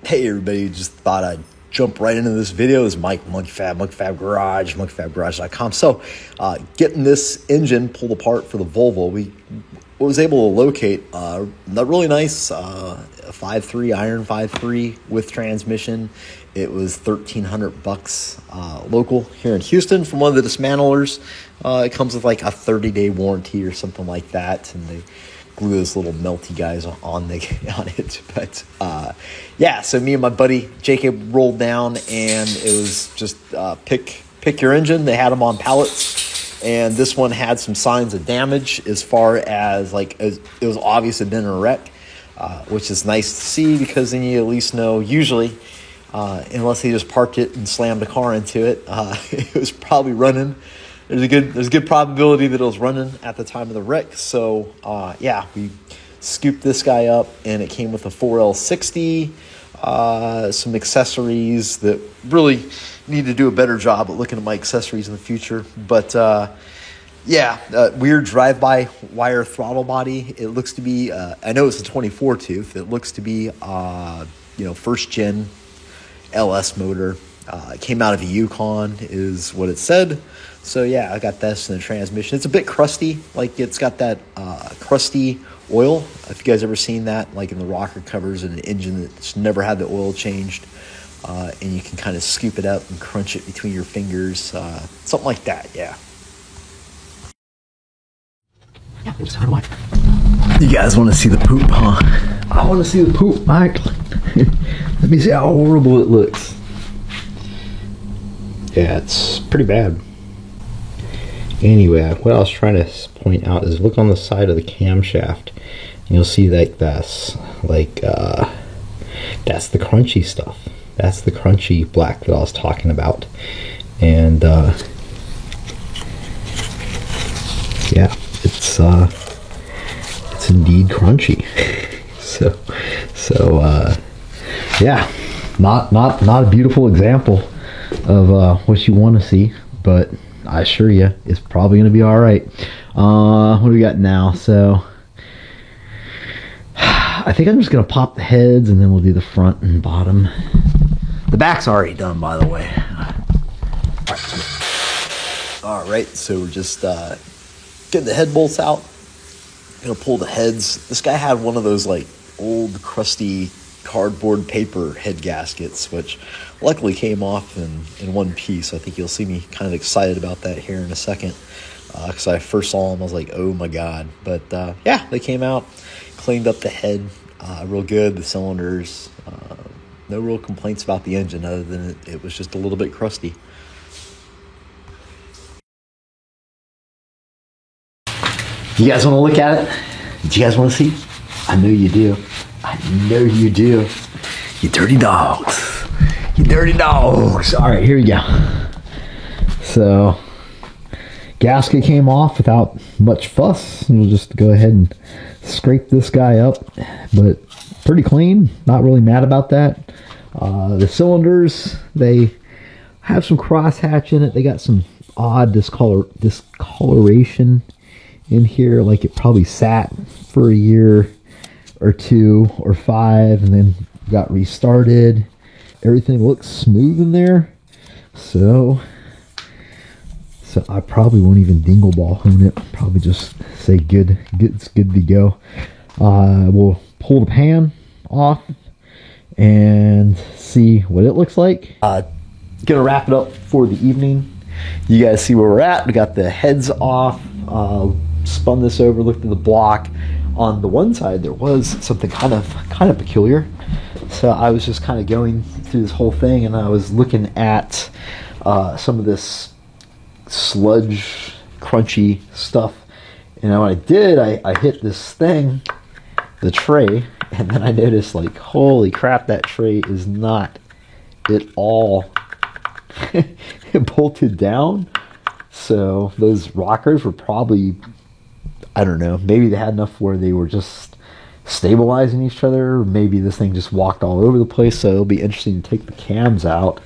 Hey everybody, just thought I'd jump right into this video. This is Mike, Monkey Garage, monkeyfabgarage.com. So getting this engine pulled apart for the Volvo, we was able to locate a really nice 5.3 iron 5.3 with transmission. It was $1,300 local here in Houston from one of the dismantlers. It comes with like a 30-day warranty or something like that, and they glue those little melty guys on it. But yeah, so me and my buddy Jacob rolled down, and it was just pick your engine. They had them on pallets, and this one had some signs of damage as far as like it was obvious it had been in a wreck, which is nice to see, because then you at least know, usually unless he just parked it and slammed a car into it, it was probably running. There's a good probability that it was running at the time of the wreck. So yeah, we scooped this guy up, and it came with a 4L60, some accessories that really need to do a better job at looking at my accessories in the future. But yeah, weird drive-by wire throttle body. It looks to be, I know it's a 24 tooth. It looks to be, first gen LS motor. It came out of a Yukon is what it said. So yeah, I got this in the transmission. It's a bit crusty, like it's got that crusty oil. If you guys ever seen that, like in the rocker covers in an engine that's never had the oil changed, and you can kind of scoop it up and crunch it between your fingers, something like that. Yeah. You guys want to see the poop, huh? I want to see the poop, Mike. Let me see how horrible it looks. Yeah, it's pretty bad. Anyway, what I was trying to point out is look on the side of the camshaft, and you'll see like that's the crunchy stuff. That's the crunchy black that I was talking about. And yeah, it's indeed crunchy. so yeah, not a beautiful example of what you want to see, but I assure you, it's probably going to be all right. What do we got now? So I think I'm just going to pop the heads, and then we'll do the front and bottom. The back's already done, by the way. All right, so we're just getting the head bolts out. Gonna pull the heads. This guy had one of those like old crusty cardboard paper head gaskets, which luckily came off in one piece. I think you'll see me kind of excited about that here in a second, because I first saw them, I was like, oh my god. But yeah, they came out, cleaned up the head real good, the cylinders, no real complaints about the engine other than it was just a little bit crusty. You guys want to look at it? Do you guys want to see? I know you do. I know you do. You dirty dogs. You dirty dogs. All right, here we go. So, gasket came off without much fuss. We'll just go ahead and scrape this guy up, but pretty clean. Not really mad about that. The cylinders, they have some crosshatch in it. They got some odd discoloration in here, like it probably sat for a year or 2 or 5 and then got restarted. Everything looks smooth in there, so I probably won't even dingle ball hone it. Probably just say it's good to go. We'll pull the pan off and see what it looks like. Gonna wrap it up for the evening. You guys see where we're at. We got the heads off, spun this over, looked at the block. On the one side there was something kind of peculiar, so I was just kind of going through this whole thing, and I was looking at some of this sludge crunchy stuff, and what I did, I hit this thing, the tray, and then I noticed, like, holy crap, that tray is not at all bolted down. So those rockers were probably, I don't know, maybe they had enough where they were just stabilizing each other, or maybe this thing just walked all over the place. So it'll be interesting to take the cams out,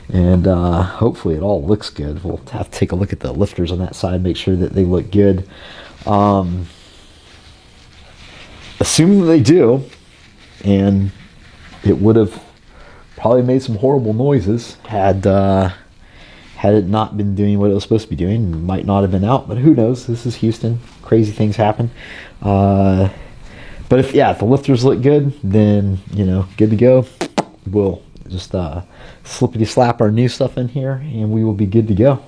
and hopefully it all looks good. We'll have to take a look at the lifters on that side, make sure that they look good. Assuming they do, and it would have probably made some horrible noises. Had it not been doing what it was supposed to be doing, it might not have been out, but who knows? This is Houston. Crazy things happen. But if the lifters look good, then, good to go. We'll just slippity slap our new stuff in here, and we will be good to go.